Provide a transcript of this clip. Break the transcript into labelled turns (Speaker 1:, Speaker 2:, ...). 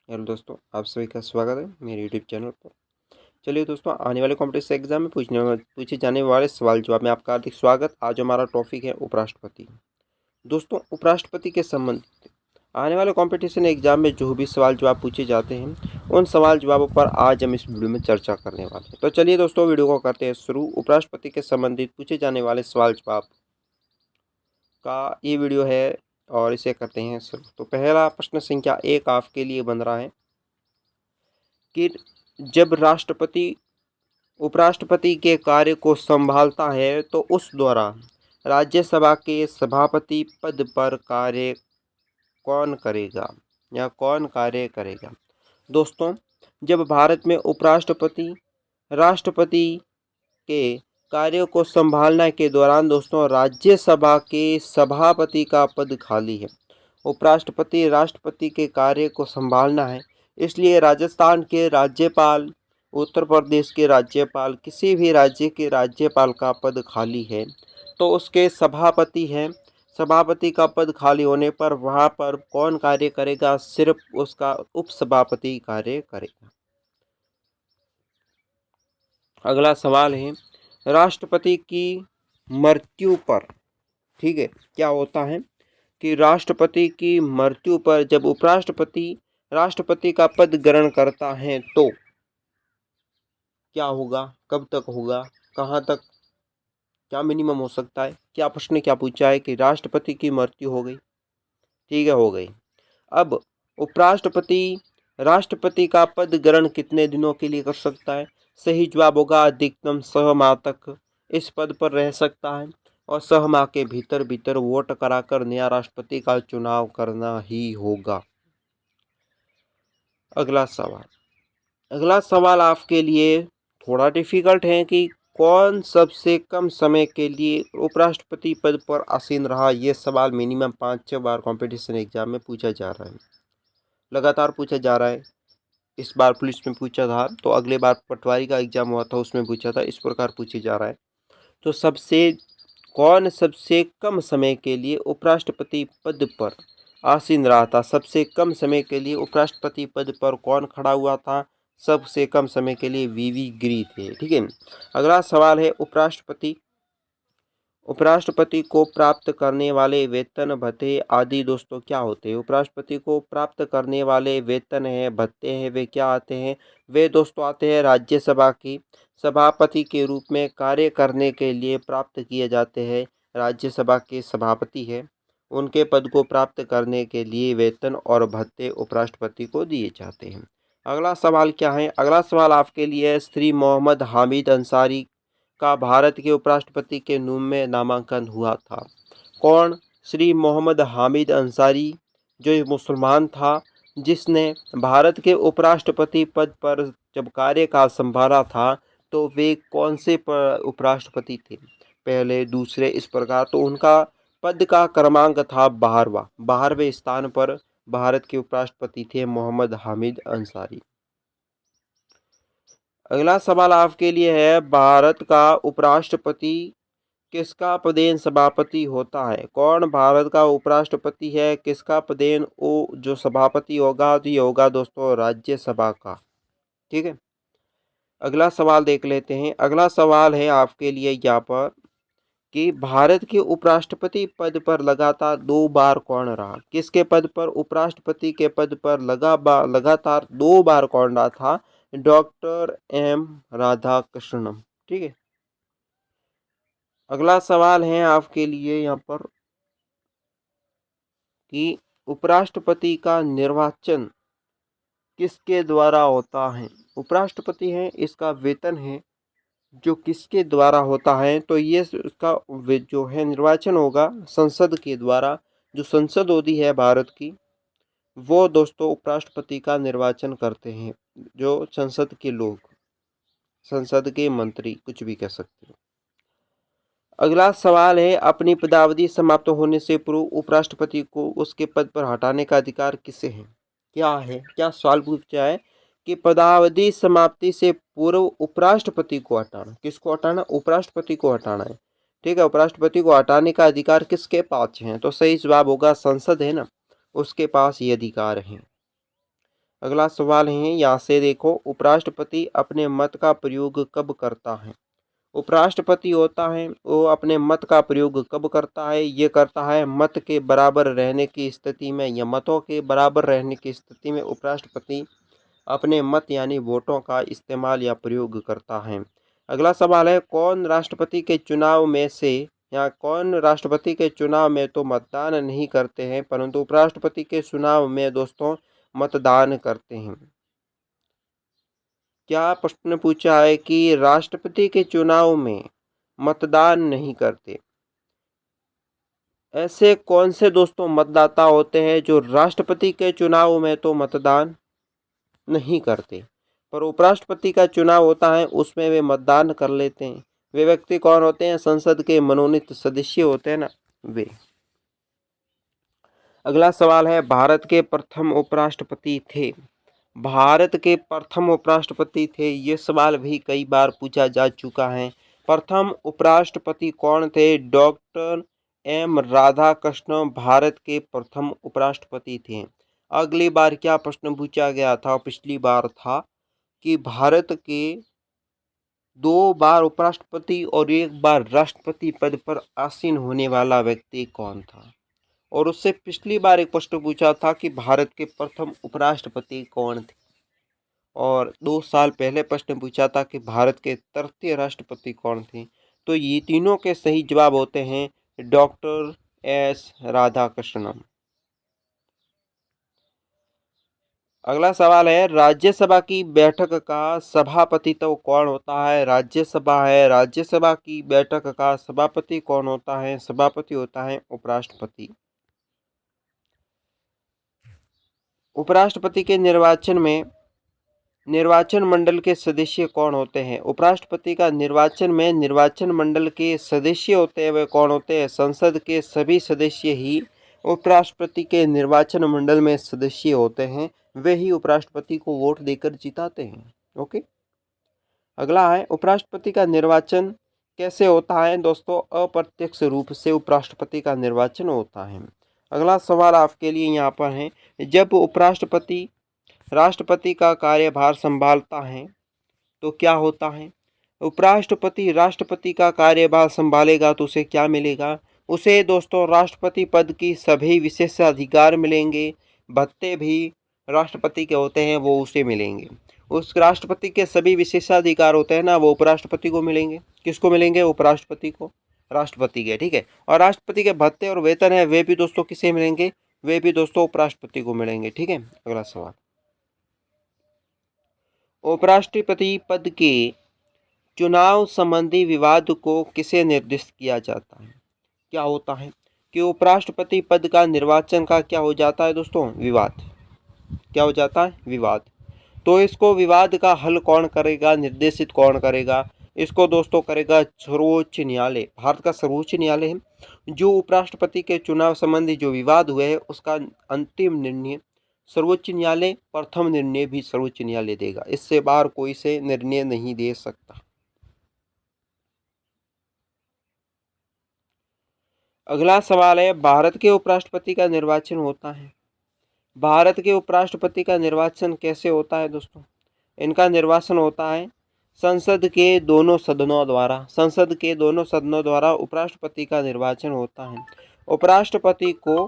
Speaker 1: Hello दोस्तों, आप सभी का स्वागत है मेरे यूट्यूब चैनल पर। चलिए दोस्तों, आने वाले कॉम्पिटिशन एग्जाम में पूछे जाने वाले सवाल जवाब में आपका हार्दिक स्वागत। आज हमारा टॉपिक है उपराष्ट्रपति। दोस्तों, उपराष्ट्रपति के संबंधित आने वाले कॉम्पिटिशन एग्जाम में जो भी सवाल जवाब पूछे जाते हैं, उन सवाल जवाबों पर आज हम इस वीडियो में चर्चा करने वाले हैं। तो चलिए दोस्तों, वीडियो को करते हैं शुरू। उपराष्ट्रपति के संबंधित पूछे जाने वाले सवाल जवाब का ये वीडियो है और इसे करते हैं शुरू। तो पहला प्रश्न संख्या 1 आपके लिए बन रहा है कि जब राष्ट्रपति उपराष्ट्रपति के कार्य को संभालता है तो उस दौरान राज्यसभा के सभापति पद पर कार्य कौन करेगा या कौन कार्य करेगा। दोस्तों, जब भारत में उपराष्ट्रपति राष्ट्रपति के कार्यों को संभालने के दौरान दोस्तों राज्यसभा के सभापति का पद खाली है। उपराष्ट्रपति राष्ट्रपति के कार्य को संभालना है, इसलिए राजस्थान के राज्यपाल, उत्तर प्रदेश के राज्यपाल, किसी भी राज्य के राज्यपाल का पद खाली है तो उसके सभापति हैं। सभापति का पद खाली होने पर वहाँ पर कौन कार्य करेगा? सिर्फ उसका उपसभापति कार्य करेगा। अगला सवाल है, राष्ट्रपति की मृत्यु पर, ठीक है, क्या होता है कि राष्ट्रपति की मृत्यु पर जब उपराष्ट्रपति राष्ट्रपति का पद ग्रहण करता है तो क्या होगा, कब तक होगा, कहाँ तक, क्या मिनिमम हो सकता है। क्या प्रश्न क्या पूछा है कि राष्ट्रपति की मृत्यु हो गई, ठीक है, हो गई। अब उपराष्ट्रपति राष्ट्रपति का पद ग्रहण कितने दिनों के लिए कर सकता है? सही जवाब होगा अधिकतम 6 माह तक इस पद पर रह सकता है और 6 माह के भीतर भीतर वोट कराकर नया राष्ट्रपति का चुनाव करना ही होगा। अगला सवाल आपके लिए थोड़ा डिफिकल्ट है कि कौन सबसे कम समय के लिए उपराष्ट्रपति पद पर आसीन रहा। ये सवाल मिनिमम 5-6 बार कंपटीशन एग्जाम में पूछा जा रहा है, लगातार पूछा जा रहा है। इस बार पुलिस में पूछा था, तो अगले बार पटवारी का एग्जाम हुआ था उसमें पूछा था, इस प्रकार पूछे जा रहा है। तो कौन सबसे कम समय के लिए उपराष्ट्रपति पद पर आसीन रहा था? सबसे कम समय के लिए उपराष्ट्रपति पद पर कौन खड़ा हुआ था? सबसे कम समय के लिए वीवी गिरी थे, ठीक है। अगला सवाल है, उपराष्ट्रपति को प्राप्त करने वाले वेतन भत्ते आदि दोस्तों क्या होते हैं? उपराष्ट्रपति को प्राप्त करने वाले वेतन है, भत्ते हैं, वे क्या आते हैं? वे दोस्तों आते हैं राज्यसभा की सभापति के रूप में कार्य करने के लिए प्राप्त किए जाते हैं। राज्यसभा के सभापति हैं, उनके पद को प्राप्त करने के लिए वेतन और भत्ते उपराष्ट्रपति को दिए जाते हैं। अगला सवाल क्या है? अगला सवाल आपके लिए श्री मोहम्मद हामिद अंसारी का भारत के उपराष्ट्रपति के रूप में नामांकन हुआ था। कौन? श्री मोहम्मद हामिद अंसारी, जो एक मुसलमान था, जिसने भारत के उपराष्ट्रपति पद पर जब कार्यकाल संभाला था तो वे कौन से उपराष्ट्रपति थे? पहले, दूसरे, इस प्रकार। तो उनका पद का क्रमांक था 12वें स्थान पर भारत के उपराष्ट्रपति थे मोहम्मद हामिद अंसारी। अगला सवाल आपके लिए है, भारत का उपराष्ट्रपति किसका पदेन सभापति होता है? कौन भारत का उपराष्ट्रपति है, किसका पदेन वो जो सभापति होगा? तो ये होगा दोस्तों राज्यसभा का, ठीक है। अगला सवाल देख लेते हैं। अगला सवाल है आपके लिए यहाँ पर कि भारत के उपराष्ट्रपति पद पर लगातार 2 बार कौन रहा? किसके पद पर, उपराष्ट्रपति के पद पर लगातार 2 बार कौन रहा था? डॉक्टर एम राधाकृष्णन, ठीक है। अगला सवाल है आपके लिए यहाँ पर कि उपराष्ट्रपति का निर्वाचन किसके द्वारा होता है? उपराष्ट्रपति है, इसका वेतन है जो किसके द्वारा होता है? तो ये उसका जो है निर्वाचन होगा संसद के द्वारा। जो संसद होती है भारत की, वो दोस्तों उपराष्ट्रपति का निर्वाचन करते हैं। जो संसद के लोग, संसद के मंत्री, कुछ भी कह सकते हो। अगला सवाल है, अपनी पदावधि समाप्त होने से पूर्व उपराष्ट्रपति को उसके पद पर हटाने का अधिकार किसे है? क्या है, क्या सवाल पूछा है कि पदावधि समाप्ति से पूर्व उपराष्ट्रपति को हटाना, किसको हटाना? उपराष्ट्रपति को हटाना है, ठीक है। उपराष्ट्रपति को हटाने का अधिकार किसके पास है? तो सही जवाब होगा संसद है ना, उसके पास ये अधिकार है। अगला सवाल है, यहाँ से देखो, उपराष्ट्रपति अपने मत का प्रयोग कब करता है? उपराष्ट्रपति होता है वो अपने मत का प्रयोग कब करता है? ये करता है मत के बराबर रहने की स्थिति में, या मतों के बराबर रहने की स्थिति में उपराष्ट्रपति अपने मत यानी वोटों का इस्तेमाल या प्रयोग करता है। अगला सवाल है, कौन राष्ट्रपति के चुनाव में से, या कौन राष्ट्रपति के चुनाव में तो मतदान नहीं करते हैं परंतु उपराष्ट्रपति के चुनाव में दोस्तों मतदान करते हैं? क्या प्रश्न पूछा है कि राष्ट्रपति के चुनाव में मतदान नहीं करते? ऐसे कौन से दोस्तों मतदाता होते हैं जो राष्ट्रपति के चुनाव में तो मतदान नहीं करते पर उपराष्ट्रपति का चुनाव होता है उसमें वे मतदान कर लेते हैं? वे व्यक्ति कौन होते हैं? संसद के मनोनीत सदस्य होते हैं ना, वे। अगला सवाल है, भारत के प्रथम उपराष्ट्रपति थे। भारत के प्रथम उपराष्ट्रपति थे, ये सवाल भी कई बार पूछा जा चुका है। प्रथम उपराष्ट्रपति कौन थे? डॉक्टर एम राधाकृष्णन भारत के प्रथम उपराष्ट्रपति थे। अगली बार क्या प्रश्न पूछा गया था? पिछली बार था कि भारत के 2 बार उपराष्ट्रपति और 1 बार राष्ट्रपति पद पर आसीन होने वाला व्यक्ति कौन था? और उससे पिछली बार एक प्रश्न पूछा था कि भारत के प्रथम उपराष्ट्रपति कौन थे, और 2 साल पहले प्रश्न पूछा था कि भारत के तृतीय राष्ट्रपति कौन थे। तो ये तीनों के सही जवाब होते हैं डॉक्टर एस राधाकृष्णन। अगला सवाल है, राज्यसभा की बैठक का सभापति तो कौन होता है? राज्यसभा है, राज्यसभा की बैठक का सभापति कौन होता है? सभापति होता है उपराष्ट्रपति। उपराष्ट्रपति के निर्वाचन में निर्वाचन मंडल के सदस्य कौन होते हैं? उपराष्ट्रपति का निर्वाचन में निर्वाचन मंडल के सदस्य होते हैं, वे कौन होते हैं? संसद के सभी सदस्य ही उपराष्ट्रपति के निर्वाचन मंडल में सदस्य होते हैं, वे ही उपराष्ट्रपति को वोट देकर जिताते हैं। ओके। अगला है, उपराष्ट्रपति का निर्वाचन कैसे होता है? दोस्तों, अप्रत्यक्ष रूप से उपराष्ट्रपति का निर्वाचन होता है। अगला सवाल आपके लिए यहाँ पर है, जब उपराष्ट्रपति राष्ट्रपति का कार्यभार संभालता है तो क्या होता है? उपराष्ट्रपति राष्ट्रपति का कार्यभार संभालेगा तो उसे क्या मिलेगा? उसे दोस्तों राष्ट्रपति पद की सभी विशेषाधिकार मिलेंगे, भत्ते भी राष्ट्रपति के होते हैं वो उसे मिलेंगे। उस राष्ट्रपति के सभी विशेषाधिकार होते हैं ना, वो उपराष्ट्रपति को मिलेंगे। किसको मिलेंगे? उपराष्ट्रपति को, राष्ट्रपति के, ठीक है। और राष्ट्रपति के भत्ते और वेतन है वे भी दोस्तों किसे मिलेंगे? वे भी दोस्तों उपराष्ट्रपति को मिलेंगे, ठीक है। अगला सवाल, उपराष्ट्रपति पद के चुनाव संबंधी विवाद को किसे निर्दिष्ट किया जाता है? क्या होता है कि उपराष्ट्रपति पद का निर्वाचन का क्या हो जाता है दोस्तों? विवाद। क्या हो जाता है? विवाद। तो इसको विवाद का हल कौन करेगा? निर्देशित कौन करेगा? इसको दोस्तों करेगा सर्वोच्च न्यायालय। भारत का सर्वोच्च न्यायालय है जो उपराष्ट्रपति के चुनाव संबंधी जो विवाद हुए हैं उसका अंतिम निर्णय सर्वोच्च न्यायालय, प्रथम निर्णय भी सर्वोच्च न्यायालय देगा। इससे बाहर कोई से निर्णय नहीं दे सकता। अगला सवाल है, भारत के उपराष्ट्रपति का निर्वाचन होता है। भारत के उपराष्ट्रपति का निर्वाचन कैसे होता है दोस्तों? इनका निर्वाचन होता है संसद के दोनों सदनों द्वारा। संसद के दोनों सदनों द्वारा उपराष्ट्रपति का निर्वाचन होता है। उपराष्ट्रपति को